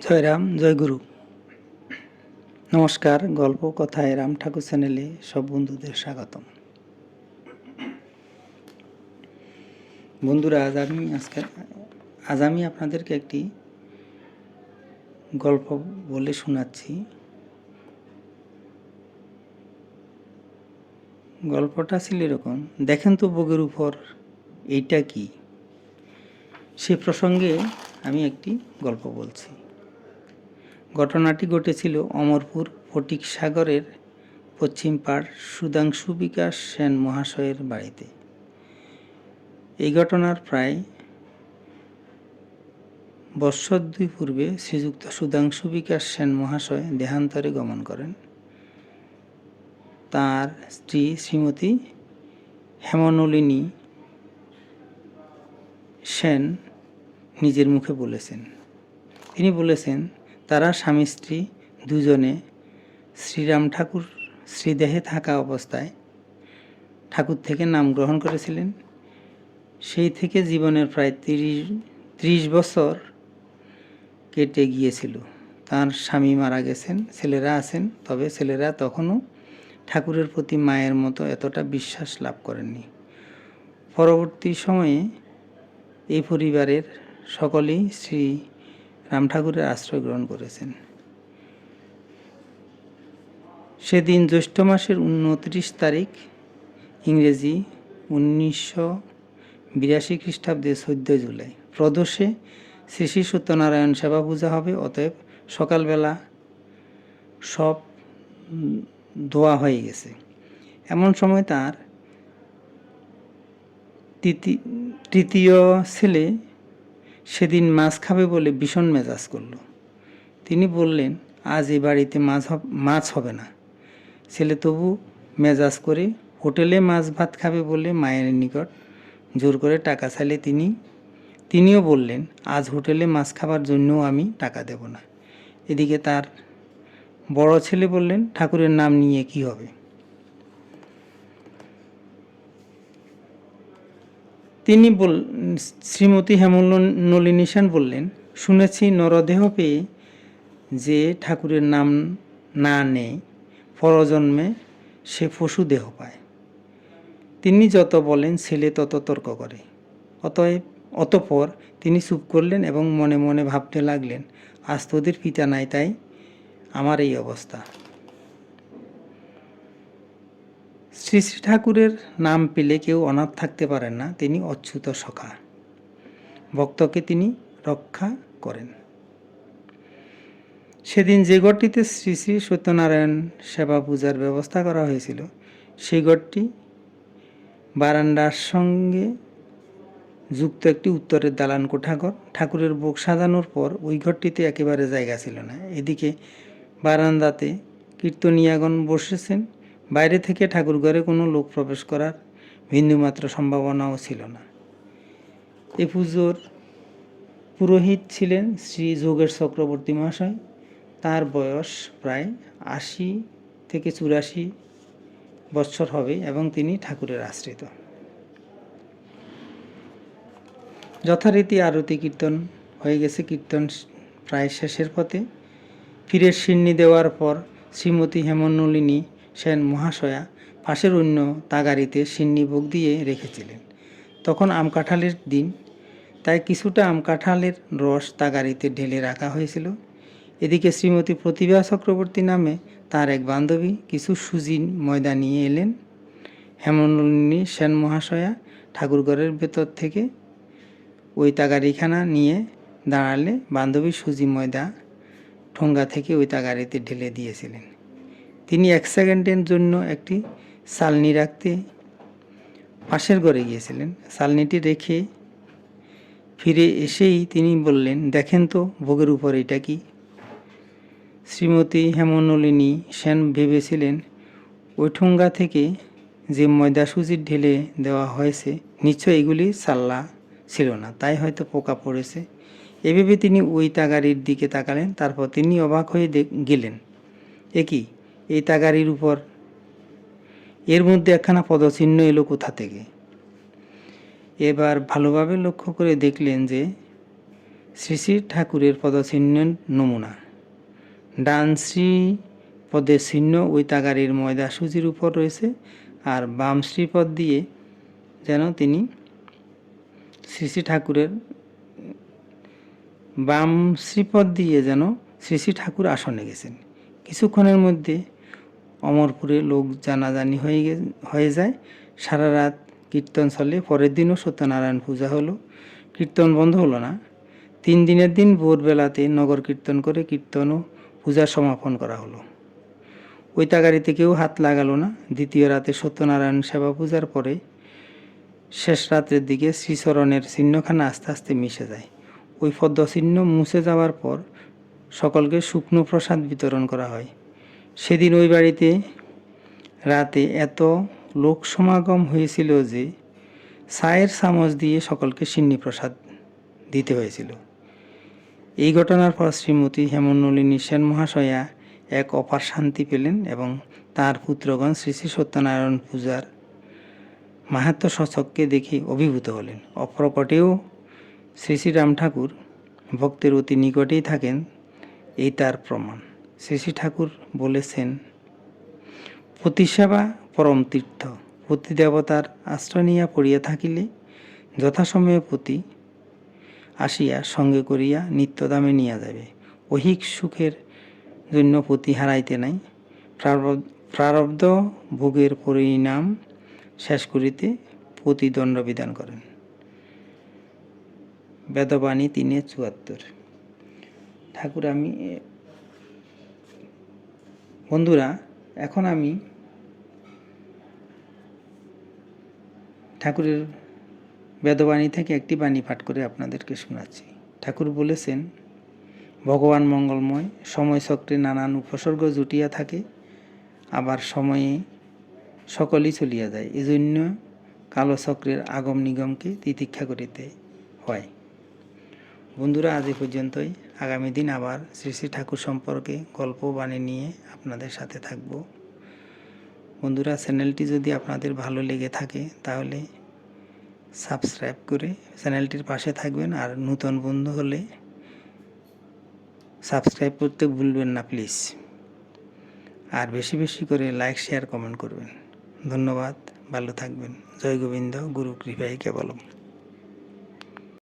জয় রাম, জয় গুরু। নমস্কার। গল্প কথায় রাম ঠাকুর চ্যানেলে সব বন্ধুদের স্বাগতম। বন্ধুরা, আজ আমি আপনাদেরকে একটি গল্প বলে শোনাচ্ছি। গল্পটা ছিল এরকম: দেখেন তো বগের উপর এইটা কি। সে প্রসঙ্গে আমি একটি গল্প বলছি। ঘটনাটি ঘটেছিল অমরপুর ফটিক সাগরের পশ্চিম পাড় সুধাংশু বিকাশ সেন মহাশয়ের বাড়িতে। এই ঘটনার প্রায় বৎসর 2 পূর্বে শ্রীযুক্ত সুধাংশু বিকাশ সেন মহাশয় দেহান্তরে গমন করেন। তার স্ত্রী শ্রীমতী হেমনলিনী সেন নিজের মুখে বলেছেন। তিনি বলেছেন, তারা স্বামী স্ত্রী দুজনে শ্রীরাম ঠাকুর শ্রীদেহে থাকা অবস্থায় ঠাকুর থেকে নাম গ্রহণ করেছিলেন। সেই থেকে জীবনের প্রায় 30 বছর কেটে গিয়েছিল। তার স্বামী মারা গেছেন, ছেলেরা আছেন, তবে ছেলেরা তখনও ঠাকুরের প্রতি মায়ের মতো এতটা বিশ্বাস লাভ করেননি। পরবর্তী সময়ে এই পরিবারের সকলেই শ্রী রাম ঠাকুরের আশ্রয় গ্রহণ করেছেন। সেদিন জ্যৈষ্ঠ মাসের 29 তারিখ, ইংরেজি 1982 খ্রিস্টাব্দে 14 জুলাই প্রদোষে শ্রী শ্রী সত্যনারায়ণ সেবা পূজা হবে। অতএব সকালবেলা সব ধোয়া হয়ে গেছে। এমন সময় তার তৃতীয় ছেলে সেদিন মাছ খাবে বলে ভীষণ মেজাজ করল। তিনি বললেন, আজ এ বাড়িতে মাছ হবে না। ছেলে তবু মেজাজ করে হোটেলে মাছ ভাত খাবে বলে মায়ের নিকট জোর করে টাকা চাইলে তিনিও বললেন, আজ হোটেলে মাছ খাবার জন্যও আমি টাকা দেব না। এদিকে তার বড় ছেলে বললেন, ঠাকুরের নাম নিয়ে কি হবে। শ্রীমতী হেমনলিনী সেন বললেন, শুনেছি নরদেহ পেয়ে যে ঠাকুরের নাম না নেয় পরজন্মে সে পশু দেহ পায়। তিনি যত বলেন ছেলে তত তর্ক করে। অতঃপর তিনি চুপ করলেন এবং মনে মনে ভাবতে লাগলেন, আজ তোদের পিতা নাই, তাই আমার এই অবস্থা। শ্রী শ্রী ঠাকুরের নাম পেলে কেউ অনাথ থাকতে পারেন না। তিনি অচ্যুত সখা, ভক্তকে তিনি রক্ষা করেন। সেদিন যে ঘরটিতে শ্রী শ্রী সত্যনারায়ণ সেবা পূজার ব্যবস্থা করা হয়েছিল, সেই ঘরটি বারান্দার সঙ্গে যুক্ত একটি উত্তরের দালান কোঠাঘর। ঠাকুরের ভোগ সাজানোর পর ওই ঘরটিতে একেবারে জায়গা ছিল না। এদিকে বারান্দাতে কীর্তনিয়াগণ বসেছেন। বাইরে থেকে ঠাকুরঘরে কোনো লোক প্রবেশ করার বিন্দুমাত্র সম্ভাবনাও ছিল না। এ পুজোর পুরোহিত ছিলেন শ্রী যোগেশ চক্রবর্তী মহাশয়। তার বয়স প্রায় 80 থেকে 84 বৎসর হবে এবং তিনি ঠাকুরের আশ্রিত। যথারীতি আরতি কীর্তন হয়ে গেছে। কীর্তন প্রায় শেষের পথে। ফিরে সিন্নি দেওয়ার পর শ্রীমতী হেমনলিনী সেন মহাশয়া পাশের অন্য তাগারিতে সিন্নি ভোগ দিয়ে রেখেছিলেন। তখন আম কাঁঠালের দিন, তাই কিছুটা আম কাঁঠালের রস তাগারিতে ঢেলে রাখা হয়েছিল। এদিকে শ্রীমতী প্রতিভা চক্রবর্তী নামে তার এক বান্ধবী কিছু সুজি ময়দা নিয়ে এলেন। হেমনলিনী সেন মহাশয়া ঠাকুরঘরের ভেতর থেকে ওই তাগারিখানা নিয়ে দাঁড়ালে বান্ধবী সুজি ময়দা ঠোঙ্গা থেকে ওই তাগারিতে ঢেলে দিয়েছিলেন। তিনি 1 সেকেন্ডের জন্য একটি চালনি রাখতে পাশের ঘরে গিয়েছিলেন। চালনিটি রেখে ফিরে এসেই তিনি বললেন, দেখেন তো ভোগের উপর এটা কি। শ্রীমতী হেমনলিনী সেন ভেবেছিলেন, ওই ঠোঙ্গা থেকে যে ময়দা সুজি ঢেলে দেওয়া হয়েছে নিশ্চয় এগুলি চাল্লা ছিল না, তাই হয়তো পোকা পড়েছে। এভাবে তিনি ওই তাগারির দিকে তাকালেন। তারপর তিনি অবাক হয়ে গেলেন, এ কি, এই তাগারির উপর এর মধ্যে একখানা পদচিহ্ন এলো কোথা থেকে। এবার ভালোভাবে লক্ষ্য করে দেখলেন যে শ্রী শ্রী ঠাকুরের পদচিহ্নের নমুনা। ডান শ্রীপদের চিহ্ন ওই তাগারির ময়দা সুজির উপর রয়েছে, আর বাম শ্রীপদ দিয়ে যেন তিনি শ্রী শ্রী ঠাকুরের বাম শ্রীপদ দিয়ে যেন শ্রী শ্রী ঠাকুর আসনে গেছেন। কিছুক্ষণের মধ্যে অমরপুরে লোক জানাজানি হয়ে যায়। সারা রাত কীর্তন চলে। পরের দিনও সত্যনারায়ণ পূজা হলো। কীর্তন বন্ধ হলো না। 3 দিনের দিন ভোরবেলাতে নগর কীর্তন করে কীর্তন ও পূজার সমাপন করা হলো। ওই তাগারিতে কেউ হাত লাগালো না। দ্বিতীয় রাতে সত্যনারায়ণ সেবা পূজার পরে শেষ রাত্রের দিকে শ্রীচরণের চিহ্নখানা আস্তে আস্তে মিশে যায়। ওই পদ্মচিহ্ন মুছে যাওয়ার পর সকলকে শুকনো প্রসাদ বিতরণ করা হয়। সেদিন ওই বাড়িতে রাতে এত লোক সমাগম হয়েছিল যে চায়ের চামচ দিয়ে সকলকে সিন্নি প্রসাদ দিতে হয়েছিল। এই ঘটনার পর শ্রীমতী হেমনলিনী সেন মহাশয়া এক অপার শান্তি পেলেন এবং তার পুত্রগণ শ্রী শ্রী সত্যনারায়ণ পূজার মাহাত্ম্য সচক্ষে দেখে অভিভূত হলেন। অপ্রকটেও শ্রী শ্রী রাম ঠাকুর ভক্তের অতি নিকটেই থাকেন, এই তার প্রমাণ। শ্রী শ্রী ঠাকুর বলেছেন, পতিসেবা পরম তীর্থ, পতি দেবতার আশ্রয় নিয়া পড়িয়া থাকিলে যথাসময়ে পতি আসিয়া সঙ্গে করিয়া নিত্যদামে নিয়া যাবে। ঐহিক সুখের জন্য পতি হারাইতে নাই, প্রারব্ধ ভোগের পরিণাম শেষ করিতে পতি দণ্ড বিধান করেন। বেদবাণী 3:74। ঠাকুর বন্ধুরা, এখন আমি ঠাকুরের বেদবাণী থেকে একটি বাণী পাঠ করে আপনাদেরকে শোনাচ্ছি। ঠাকুর বলেছেন, ভগবান মঙ্গলময়, সময়চক্রে নানান উপসর্গ জুটিয়া থাকে, আবার সময়ে সকলই চলিয়া যায়। এজন্য কালচক্রের আগম নিগমকে তিতিক্ষা করিতে হয়। বন্ধুরা, আজ এ পর্যন্তই। আগামী দিন আবার শ্রী শ্রী ঠাকুর সম্পর্কে গল্প বাণী নিয়ে আপনাদের সাথে থাকব। বন্ধুরা, চ্যানেলটি যদি আপনাদের ভালো লেগে থাকে তাহলে সাবস্ক্রাইব করে চ্যানেলটির পাশে থাকবেন, আর নতুন বন্ধু হলে সাবস্ক্রাইব করতে ভুলবেন না প্লিজ। আর বেশি বেশি করে লাইক, শেয়ার, কমেন্ট করবেন। ধন্যবাদ, ভালো থাকবেন। জয় গোবিন্দ, গুরু কৃপায় কেবলম।